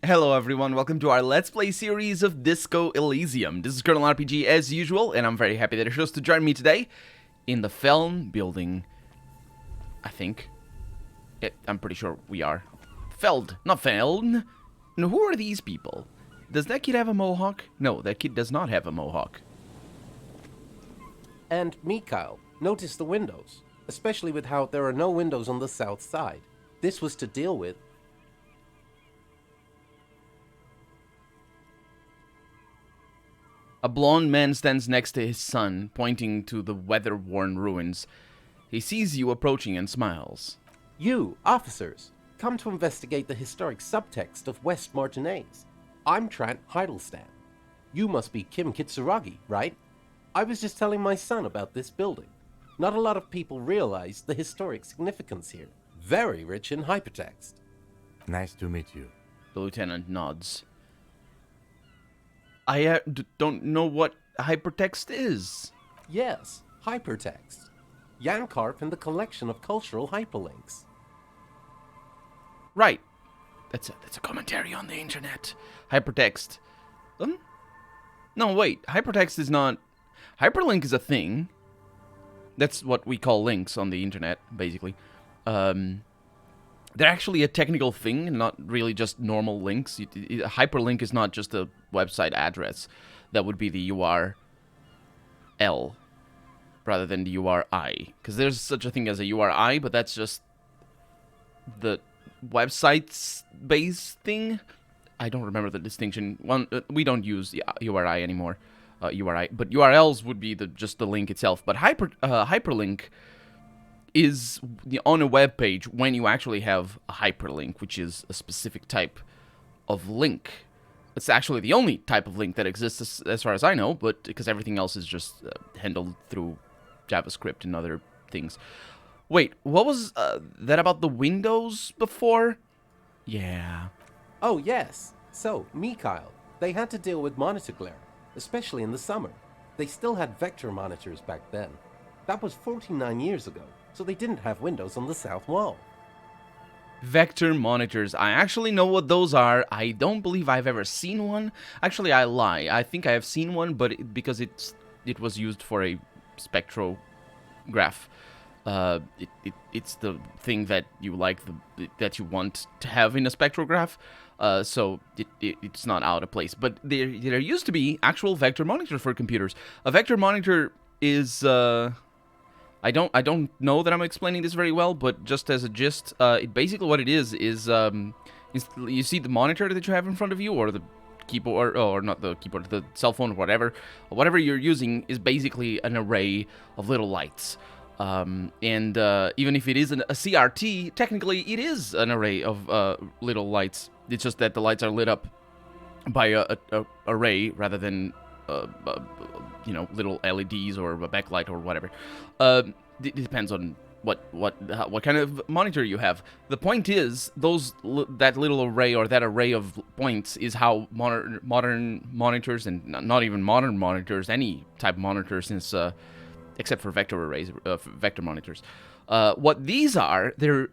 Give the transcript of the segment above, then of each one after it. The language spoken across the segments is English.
Hello everyone, welcome to our Let's Play series of Disco Elysium. This is Colonel RPG as usual, and I'm very happy that you're chose to join me today in the Feln building. I think. I'm pretty sure we are. Feld, not Feln. Now who are these people? Does that kid have a mohawk? No, that kid does not have a mohawk. And Mikhail, notice the windows, especially with how there are no windows on the south side. This was to deal with. A blond man stands next to his son, pointing to the weather-worn ruins. He sees you approaching and smiles. You, officers, come to investigate the historic subtext of West Martinez. I'm Trant Heidelstein. You must be Kim Kitsuragi, right? I was just telling my son about this building. Not a lot of people realize the historic significance here. Very rich in hypertext. Nice to meet you. The lieutenant nods. I don't know what hypertext is. Yes, hypertext. Jan Karp and the collection of cultural hyperlinks. Right. That's a commentary on the internet. Hypertext. No, wait. Hypertext is not... Hyperlink is a thing. That's what we call links on the internet, basically. They're actually a technical thing, not really just normal links. A hyperlink is not just a website address. That would be the URL rather than the URI. Because there's such a thing as a URI, but that's just the website's base thing. I don't remember the distinction. We don't use the URI anymore. URI, but URLs would be just the link itself. But hyperlink is on a web page when you actually have a hyperlink, which is a specific type of link. It's actually the only type of link that exists as far as I know, but because everything else is just handled through JavaScript and other things. Wait, what was that about the windows before? Yeah. Oh, yes. So, Mikhail, they had to deal with monitor glare, especially in the summer. They still had vector monitors back then. That was 49 years ago, so they didn't have windows on the south wall. Vector monitors. I actually know what those are. I don't believe I've ever seen one. Actually, I lie. I think I have seen one, but because it was used for a spectrograph. It's the thing that you like, that you want to have in a spectrograph. So it's not out of place. But there used to be actual vector monitors for computers. A vector monitor is I don't know that I'm explaining this very well, but just as a gist, basically what it is you see the monitor that you have in front of you, or the keyboard, or not the keyboard, the cell phone, or whatever you're using is basically an array of little lights. And even if it isn't a CRT, technically it is an array of little lights. It's just that the lights are lit up by a array rather than little LEDs or a backlight or whatever. It depends on what kind of monitor you have. The point is, that little array, or that array of points, is how modern monitors, and not even modern monitors, any type of monitor, since except for vector arrays, vector monitors. What these are, they're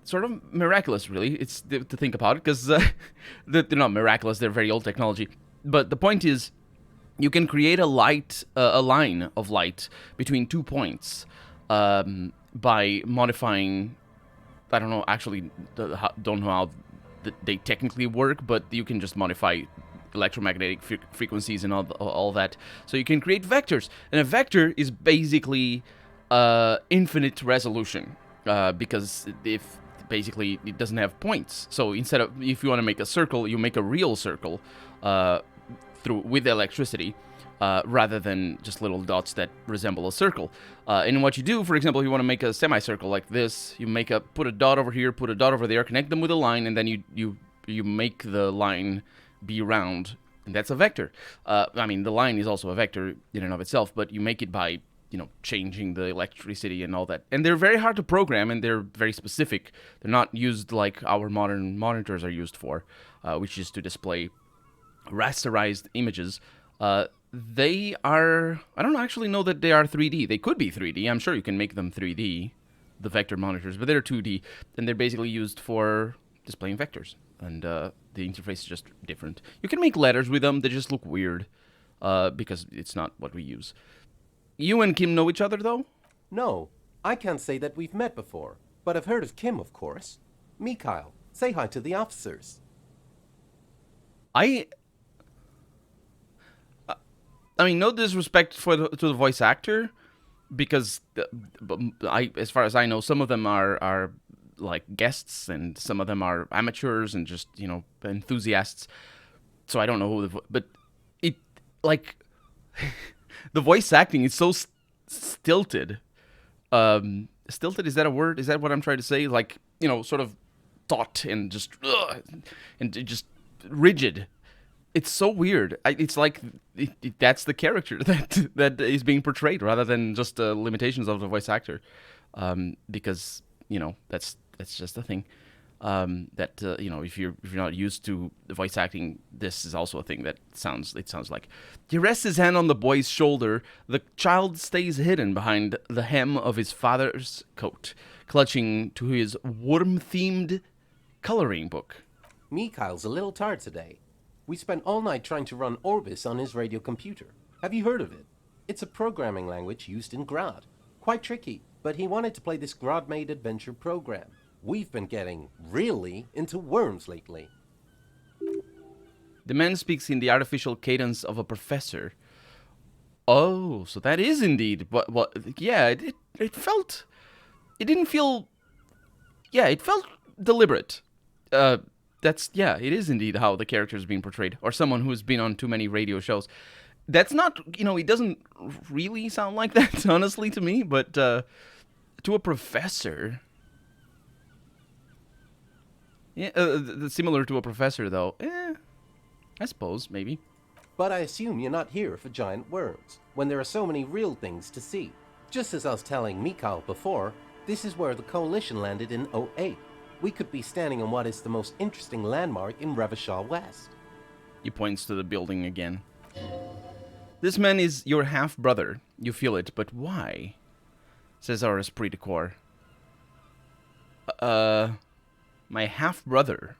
sort of miraculous, really. It's to think about it, because they're not miraculous. They're very old technology. But the point is, you can create a line of light between 2 points by modifying. I don't know. Actually, don't know how they technically work, but you can just modify electromagnetic frequencies and all that. So you can create vectors, and a vector is basically infinite resolution, because if basically it doesn't have points. So if you want to make a circle, you make a real circle with electricity, rather than just little dots that resemble a circle. And what you do, for example, if you want to make a semicircle like this, you put a dot over here, put a dot over there, connect them with a line, and then you make the line be round, and that's a vector. I mean, the line is also a vector in and of itself, but you make it by changing the electricity and all that. And they're very hard to program, and they're very specific. They're not used like our modern monitors are used for, which is to display rasterized images. They are... I don't actually know that they are 3D. They could be 3D. I'm sure you can make them 3D, the vector monitors, but they're 2D, and they're basically used for displaying vectors, and the interface is just different. You can make letters with them; they just look weird because it's not what we use. You and Kim know each other, though? No, I can't say that we've met before, but I've heard of Kim, of course. Mikhail, say hi to the officers. I mean, no disrespect to the voice actor, because as far as I know, some of them are like guests, and some of them are amateurs and just enthusiasts. So I don't know who but it like the voice acting is so stilted. Stilted, is that a word? Is that what I'm trying to say? Like, sort of taut and just rigid. It's so weird. It's like that's the character that is being portrayed, rather than just limitations of the voice actor, because that's just a thing. If you're not used to the voice acting, this is also a thing that sounds like. He rests his hand on the boy's shoulder. The child stays hidden behind the hem of his father's coat, clutching to his worm-themed coloring book. Mikhail's a little tired today. We spent all night trying to run Orbis on his radio computer. Have you heard of it? It's a programming language used in Grad. Quite tricky, but he wanted to play this Grad-made adventure program. We've been getting really into worms lately. The man speaks in the artificial cadence of a professor. Oh, so that is indeed what yeah, it felt, it didn't feel, yeah, it felt deliberate. It is indeed how the character is being portrayed, or someone who's been on too many radio shows. That's not, it doesn't really sound like that, honestly, to me, but to a professor. Yeah, similar to a professor, though. I suppose, maybe. But I assume you're not here for giant worms, when there are so many real things to see. Just as I was telling Mikhail before, this is where the Coalition landed in '08. We could be standing on what is the most interesting landmark in Revachol West. He points to the building again. This man is your half-brother. You feel it, but why? Says our esprit de corps. My half-brother.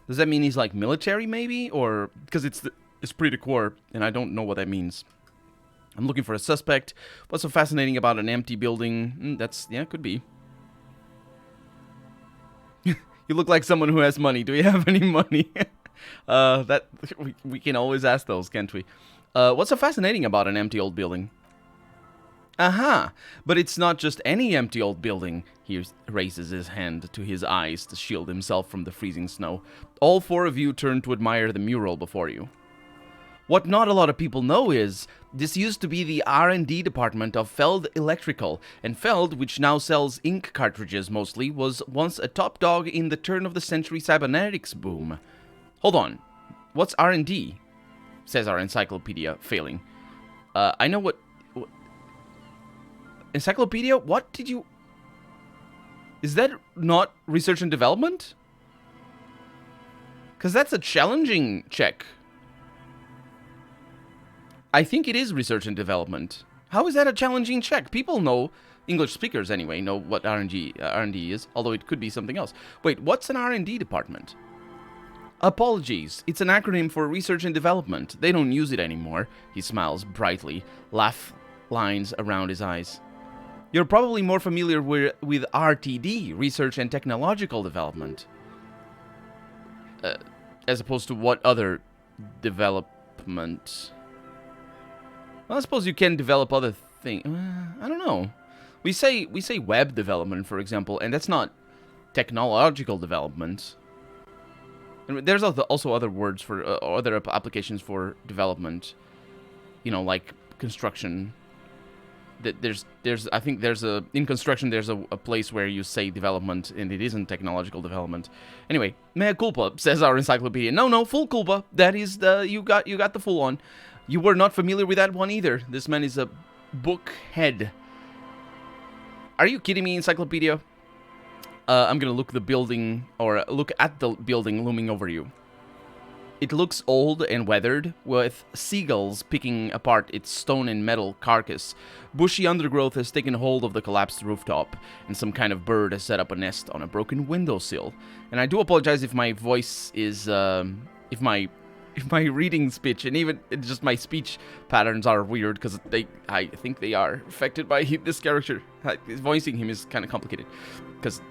Does that mean he's like military, maybe? Or, because it's the esprit de corps, and I don't know what that means. I'm looking for a suspect. What's so fascinating about an empty building? Could be. You look like someone who has money. Do you have any money? We can always ask those, can't we? What's so fascinating about an empty old building? Aha! But it's not just any empty old building. He raises his hand to his eyes to shield himself from the freezing snow. All four of you turn to admire the mural before you. What not a lot of people know is, this used to be the R&D department of Feld Electrical, and Feld, which now sells ink cartridges mostly, was once a top dog in the turn-of-the-century cybernetics boom. Hold on, what's R&D? Says our encyclopedia, failing. I know what... Encyclopedia? What did you... Is that not research and development? Because that's a challenging check. I think it is research and development. How is that a challenging check? People know, English speakers anyway, know what R&D is, although it could be something else. Wait, what's an R&D department? Apologies, it's an acronym for research and development. They don't use it anymore. He smiles brightly, laugh lines around his eyes. You're probably more familiar with RTD, research and technological development. As opposed to what other development... Well, I suppose you can develop other things. I don't know. We say web development, for example, and that's not technological development. And there's also other words for other applications for development. Like construction. I think in construction there's a place where you say development and it isn't technological development. Anyway, mea culpa, says our encyclopedia. No, full culpa. That is you got the full one. You were not familiar with that one either. This man is a book head. Are you kidding me, encyclopedia? I'm gonna look at the building looming over you. It looks old and weathered, with seagulls picking apart its stone and metal carcass. Bushy undergrowth has taken hold of the collapsed rooftop, and some kind of bird has set up a nest on a broken windowsill. And I do apologize if my voice is, if my reading speech and even just my speech patterns are weird, because I think they are affected by this character. Voicing him is kind of complicated, because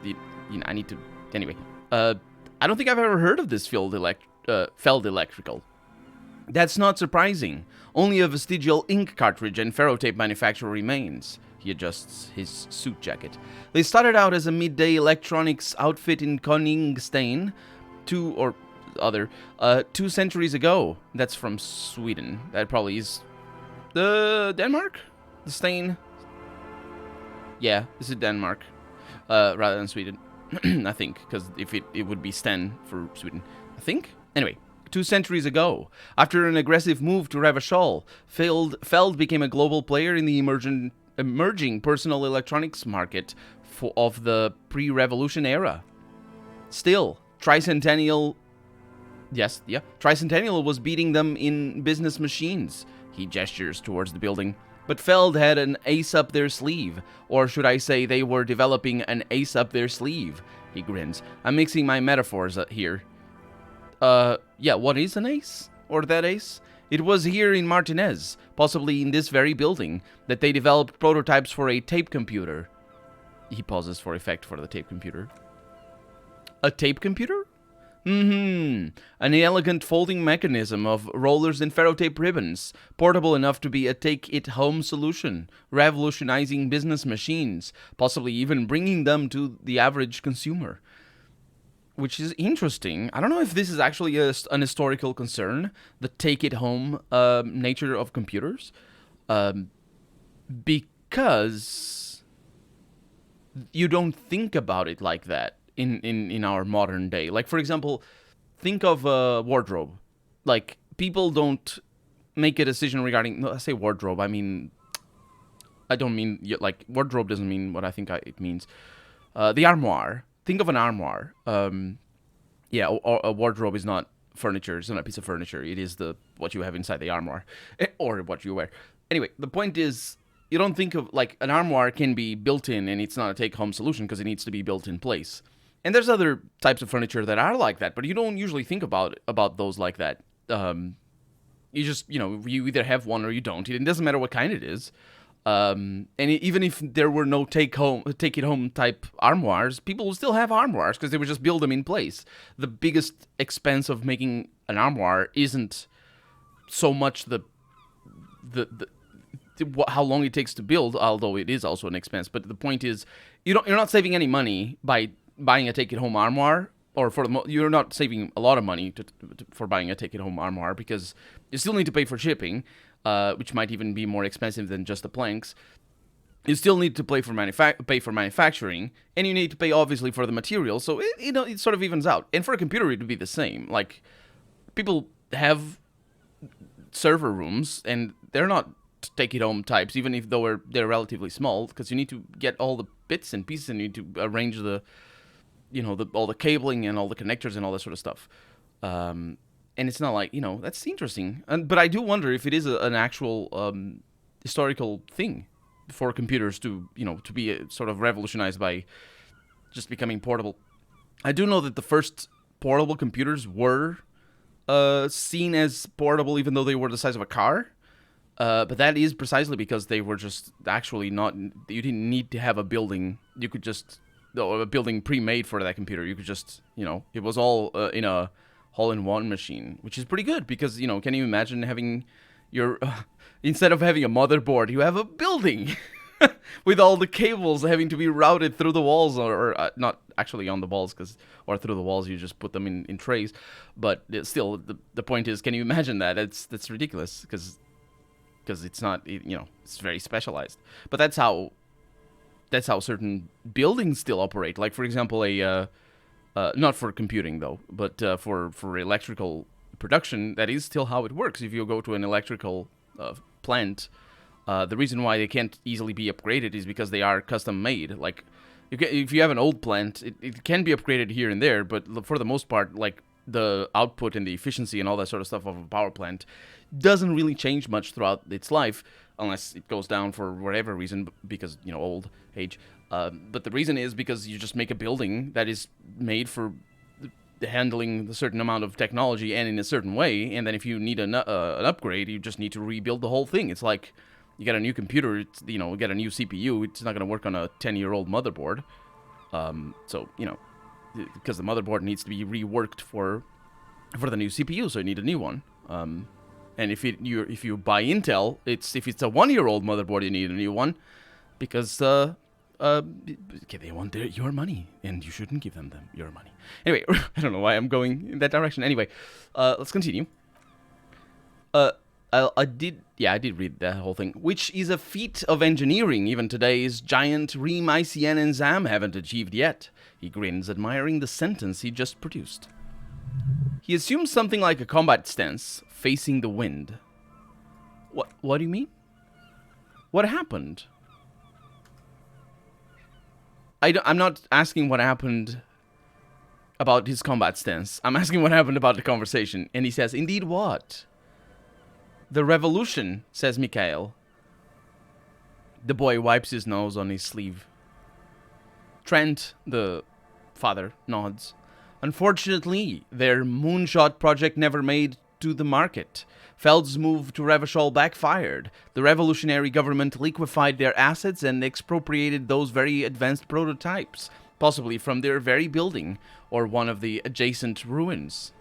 I need to. Anyway, I don't think I've ever heard of this Feld Electrical. That's not surprising. Only a vestigial ink cartridge and ferrotape manufacturer remains. He adjusts his suit jacket. They started out as a midday electronics outfit in Koningstein, 2 centuries ago. That's from Sweden. That probably is Denmark? The Stain? Yeah, this is Denmark, rather than Sweden. I think, because if it would be Sten for Sweden. I think? Anyway, 2 centuries ago, after an aggressive move to Recherche, Feld became a global player in the emerging personal electronics market of the pre-revolution era. Still, Tricentennial was beating them in business machines. He gestures towards the building. But Feld had an ace up their sleeve. Or should I say they were developing an ace up their sleeve? He grins. I'm mixing my metaphors here. Yeah, what is an ace? Or that ace? It was here in Martinez, possibly in this very building, that they developed prototypes for a tape computer. He pauses for effect for the tape computer. A tape computer? An elegant folding mechanism of rollers and ferrotape ribbons, portable enough to be a take-it-home solution, revolutionizing business machines, possibly even bringing them to the average consumer. Which is interesting. I don't know if this is actually an historical concern, the take-it-home nature of computers, because you don't think about it like that in our modern day. Like, for example, think of a wardrobe. Like, people don't make a decision regarding... No, I say wardrobe, I don't mean... Like, wardrobe doesn't mean what I think it means. The armoire. Think of an armoire. Yeah, a wardrobe is not furniture. It's not a piece of furniture. It is what you have inside the armoire, or what you wear. Anyway, the point is, you don't think of, like, an armoire can be built in, and it's not a take-home solution because it needs to be built in place. And there's other types of furniture that are like that, but you don't usually think about those like that. You just, you either have one or you don't. It doesn't matter what kind it is. And even if there were no take-it-home type armoires, people will still have armoires because they would just build them in place. The biggest expense of making an armoire isn't so much how long it takes to build, although it is also an expense. But the point is, you're not saving any money by buying a take-it-home armoire, or you're not saving a lot of money for buying a take-it-home armoire because you still need to pay for shipping. Which might even be more expensive than just the planks. You still need to pay for manufacturing, and you need to pay, obviously, for the materials, so it sort of evens out. And for a computer, it would be the same. Like, people have server rooms, and they're not take-it-home types, even if they're relatively small, because you need to get all the bits and pieces, and you need to arrange all the cabling and all the connectors and all that sort of stuff. And it's not like, that's interesting. But I do wonder if it is an actual historical thing for computers to be sort of revolutionized by just becoming portable. I do know that the first portable computers were seen as portable even though they were the size of a car. But that is precisely because they were just actually not... You didn't need to have a building. You could just... a building pre-made for that computer. You could just, it was all in a... all-in-one machine, which is pretty good because, can you imagine having your, instead of having a motherboard, you have a building with all the cables having to be routed through the walls or not actually on the walls or through the walls, you just put them in trays. But still, the point is, can you imagine that? That's ridiculous because it's not, it's very specialized. But that's how certain buildings still operate. Like, for example, not for computing, though, but for electrical production, that is still how it works. If you go to an electrical plant, the reason why they can't easily be upgraded is because they are custom-made. Like, if you have an old plant, it can be upgraded here and there, but for the most part, like, the output and the efficiency and all that sort of stuff of a power plant doesn't really change much throughout its life, unless it goes down for whatever reason, because, old age. But the reason is because you just make a building that is made for handling a certain amount of technology and in a certain way, and then if you need an upgrade, you just need to rebuild the whole thing. It's like you get a new computer, you get a new CPU, it's not going to work on a 10-year-old motherboard. So, because the motherboard needs to be reworked for the new CPU, so you need a new one. And if you buy Intel, if it's a 1-year-old motherboard, you need a new one, because they want your money, and you shouldn't give them your money. Anyway, I don't know why I'm going in that direction. Anyway, let's continue. I did read that whole thing, which is a feat of engineering even today's giant Reem, ICN, and ZAM haven't achieved yet. He grins, admiring the sentence he just produced. He assumes something like a combat stance, facing the wind. What do you mean? What happened? I'm not asking what happened about his combat stance. I'm asking what happened about the conversation. And he says, indeed what? The revolution, says Mikhail. The boy wipes his nose on his sleeve. Trent, the father, nods. Unfortunately, their moonshot project never made to the market. Feld's move to Revachol backfired. The revolutionary government liquefied their assets and expropriated those very advanced prototypes, possibly from their very building, or one of the adjacent ruins.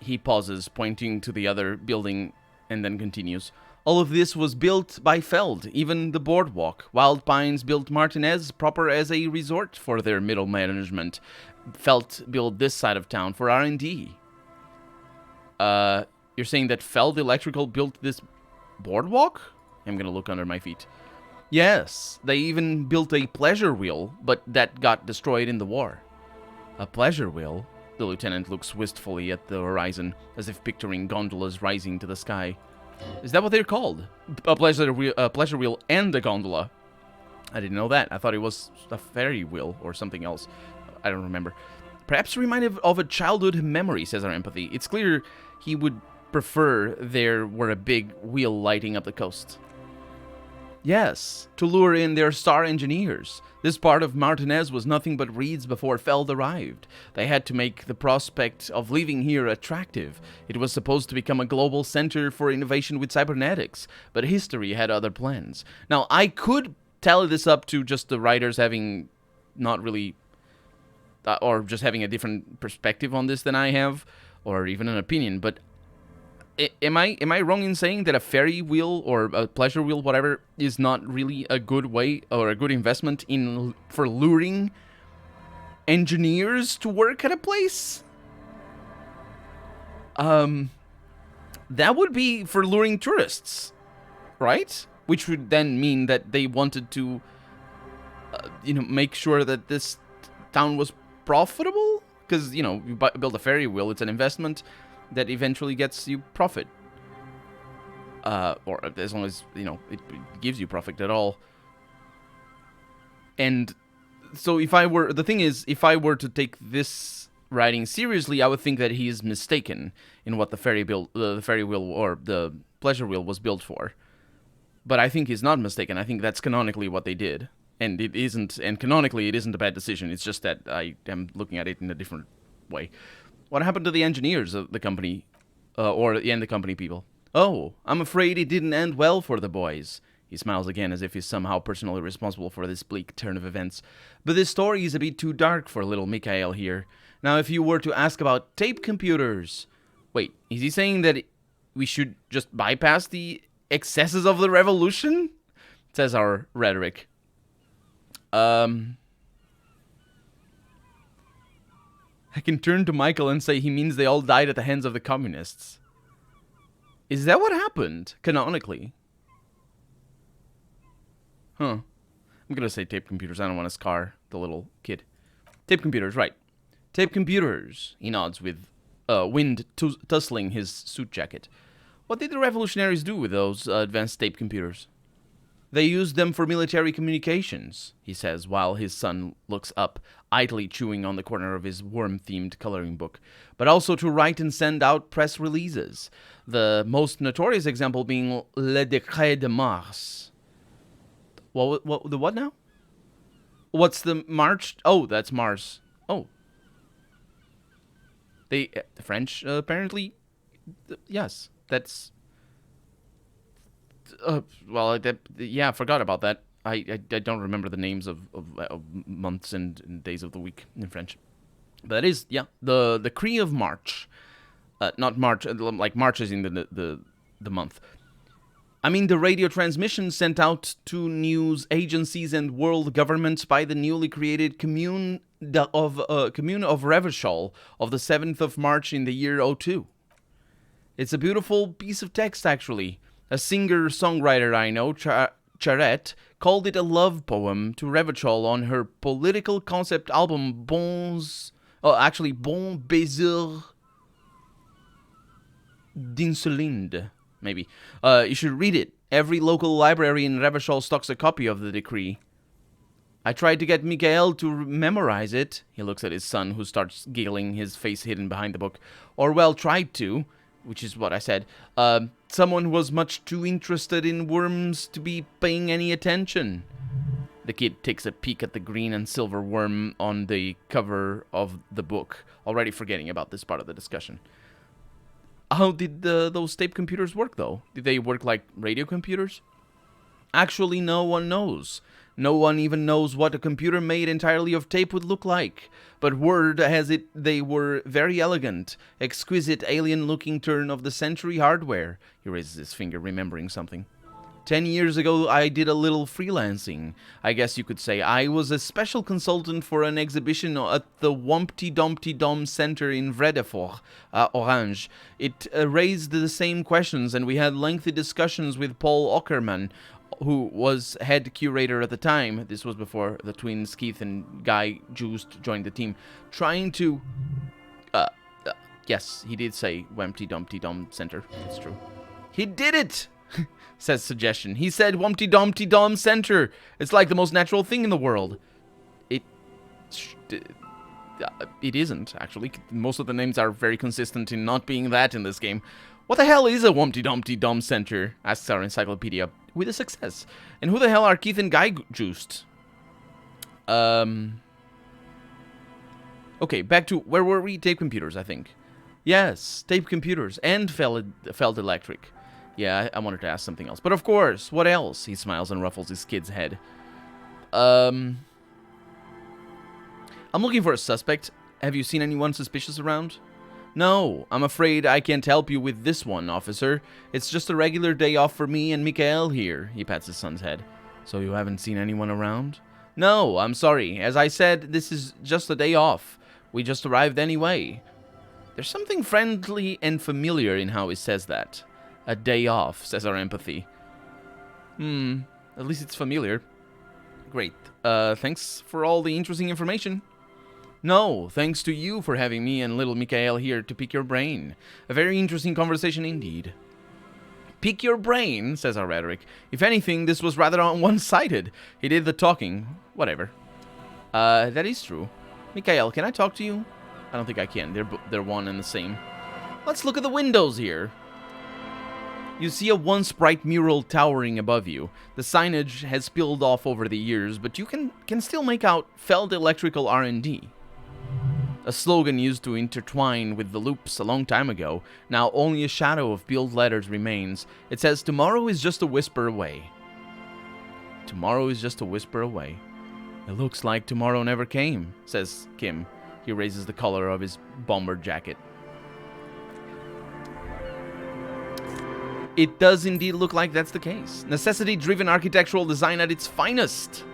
He pauses, pointing to the other building, and then continues. All of this was built by Feld, even the boardwalk. Wild Pines built Martinez proper as a resort for their middle management. Feld built this side of town for R&D. You're saying that Feld Electrical built this boardwalk? I'm gonna look under my feet. Yes, they even built a pleasure wheel, but that got destroyed in the war. A pleasure wheel? The lieutenant looks wistfully at the horizon, as if picturing gondolas rising to the sky. Is that what they're called? A pleasure wheel and a gondola. I didn't know that. I thought it was a ferry wheel or something else. I don't remember. Perhaps reminded of a childhood memory, says our empathy. It's clear he would prefer there were a big wheel lighting up the coast. Yes, to lure in their star engineers. This part of Martinez was nothing but reeds before Feld arrived. They had to make the prospect of living here attractive. It was supposed to become a global center for innovation with cybernetics, but history had other plans. Now, I could tally this up to just the writers having not really, or just having a different perspective on this than I have, or even an opinion, but Am I wrong in saying that a ferry wheel or a pleasure wheel, whatever, is not really a good way or a good investment for luring engineers to work at a place? That would be for luring tourists, right? Which would then mean that they wanted to, make sure that this town was profitable, because you build a ferry wheel, it's an investment that eventually gets you profit. Or as long as, it gives you profit at all. And so if I were to take this writing seriously, I would think that he is mistaken in what the ferry wheel or the pleasure wheel was built for. But I think he's not mistaken. I think that's canonically what they did. And it isn't, and canonically it isn't a bad decision. It's just that I am looking at it in a different way. What happened to the engineers of the company, and the company people? Oh, I'm afraid it didn't end well for the boys. He smiles again as if he's somehow personally responsible for this bleak turn of events. But this story is a bit too dark for little Mikhail here. Now, if you were to ask about tape computers... Wait, is he saying that we should just bypass the excesses of the revolution? Says our rhetoric. I can turn to Michael and say he means they all died at the hands of the communists. Is that what happened, canonically? Huh. I'm gonna say tape computers. I don't want to scar the little kid. Tape computers, right. Tape computers. He nods with wind tussling his suit jacket. What did the revolutionaries do with those advanced tape computers? They used them for military communications, he says, while his son looks up, idly chewing on the corner of his worm-themed coloring book, but also to write and send out press releases. The most notorious example being Le Décret de Mars. The what now? What's the March? Oh, that's Mars. Oh. The French, apparently, yes, that's... yeah, I forgot about that. I don't remember the names of months and days of the week in French. But that is, yeah, the Decree of March. Not March, like March is in the month. I mean, the radio transmission sent out to news agencies and world governments by the newly created Commune of Recherche of the 7th of March in the year 02. It's a beautiful piece of text, actually. A singer-songwriter I know, Charette, called it a love poem to Recherche on her political concept album Bon Baiser d'Insulinde. Maybe. You should read it. Every local library in Recherche stocks a copy of the decree. I tried to get Michael to memorize it. He looks at his son, who starts giggling, his face hidden behind the book. Or, well, tried to, which is what I said. Someone was much too interested in worms to be paying any attention. The kid takes a peek at the green and silver worm on the cover of the book, already forgetting about this part of the discussion. How did those tape computers work, though? Did they work like radio computers? Actually, no one knows. No one even knows what a computer made entirely of tape would look like. But word has it they were very elegant, exquisite, alien-looking turn-of-the-century hardware. He raises his finger, remembering something. 10 years ago, I did a little freelancing. I guess you could say I was a special consultant for an exhibition at the Wumpty Dumpty Dom Center in Vredefort, Orange. It raised the same questions, and we had lengthy discussions with Paul Ockerman, who was head curator at the time. This was before the twins Keith and Guy Joost joined the team, trying to... yes, he did say Wumpty Dumpty Dom Center. That's true. He did it! Says Suggestion. He said Wumpty Dumpty Dom Center. It's like the most natural thing in the world. It isn't, actually. Most of the names are very consistent in not being that in this game. What the hell is a Wumpty Dumpty Dom Center? Asks our encyclopedia. With a success. And who the hell are Keith and Guy Joost? Okay, back to... Where were we? Tape computers, I think. Yes, tape computers. And felt electric. Yeah, I wanted to ask something else. But of course, what else? He smiles and ruffles his kid's head. I'm looking for a suspect. Have you seen anyone suspicious around? No, I'm afraid I can't help you with this one, officer. It's just a regular day off for me and Mikael here. He pats his son's head. So you haven't seen anyone around? No, I'm sorry. As I said, this is just a day off. We just arrived anyway. There's something friendly and familiar in how he says that. A day off, says our empathy. At least it's familiar. Great. Thanks for all the interesting information. No, thanks to you for having me and little Mikael here to pick your brain. A very interesting conversation indeed. Pick your brain, says our rhetoric. If anything, this was rather one-sided. He did the talking. Whatever. That is true. Mikael, can I talk to you? I don't think I can. They're one and the same. Let's look at the windows here. You see a once bright mural towering above you. The signage has peeled off over the years, but you can still make out Feld Electrical R&D. A slogan used to intertwine with the loops a long time ago. Now only a shadow of peeled letters remains. It says, tomorrow is just a whisper away. Tomorrow is just a whisper away. It looks like tomorrow never came, says Kim. He raises the collar of his bomber jacket. It does indeed look like that's the case. Necessity-driven architectural design at its finest.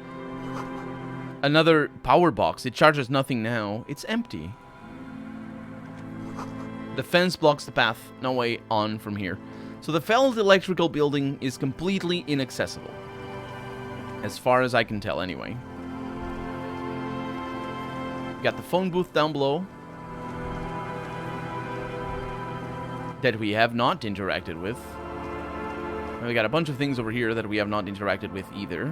Another power box. It charges nothing now. It's empty. The fence blocks the path. No way on from here. So the Feld Electrical building is completely inaccessible. As far as I can tell, anyway. Got the phone booth down below. That we have not interacted with. And we got a bunch of things over here that we have not interacted with either.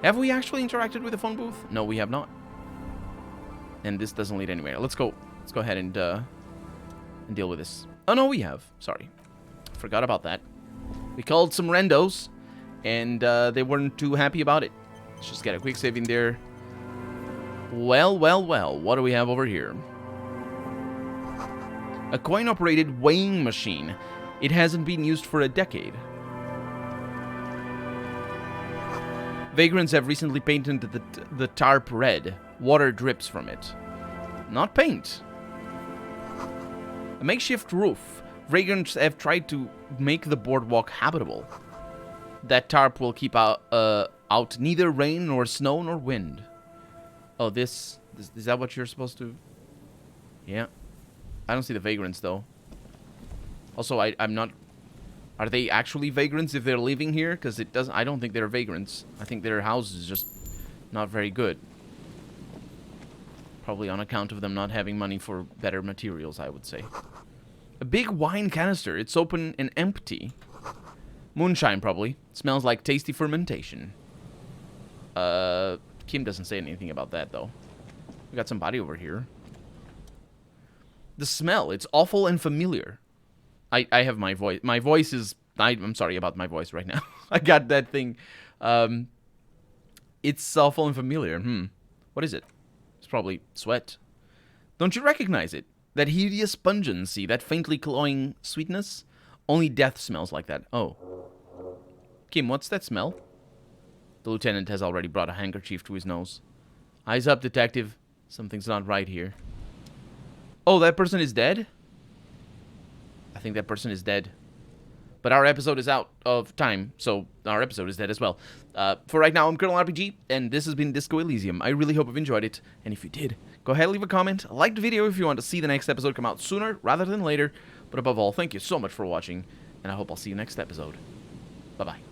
Have we actually interacted with the phone booth? No, we have not. And this doesn't lead anywhere. Let's go ahead and deal with this. Oh, no, we have. Sorry. Forgot about that. We called some randos, and they weren't too happy about it. Let's just get a quick save in there. Well, well, well. What do we have over here? A coin-operated weighing machine. It hasn't been used for a decade. Vagrants have recently painted the tarp red. Water drips from it. Not paint. A makeshift roof. Vagrants have tried to make the boardwalk habitable. That tarp will keep out neither rain nor snow nor wind. Oh, is that what you're supposed to... Yeah. I don't see the vagrants, though. Also, I'm not... Are they actually vagrants if they're living here? Because it doesn't... I don't think they're vagrants. I think their house is just not very good. Probably on account of them not having money for better materials, I would say. A big wine canister. It's open and empty. Moonshine, probably. Smells like tasty fermentation. Kim doesn't say anything about that, though. We got somebody over here. The smell. It's awful and familiar. I have my voice. My voice is... I'm sorry about my voice right now. I got that thing. It's awful and familiar. What is it? It's probably sweat. Don't you recognize it? That hideous pungency, that faintly cloying sweetness? Only death smells like that. Oh. Kim, what's that smell? The lieutenant has already brought a handkerchief to his nose. Eyes up, detective. Something's not right here. Oh, that person is dead? I think that person is dead. But our episode is out of time, so our episode is dead as well. For right now, I'm Colonel RPG, and this has been Disco Elysium. I really hope you've enjoyed it, and if you did, go ahead and leave a comment, like the video if you want to see the next episode come out sooner rather than later. But above all, thank you so much for watching, and I hope I'll see you next episode. Bye-bye.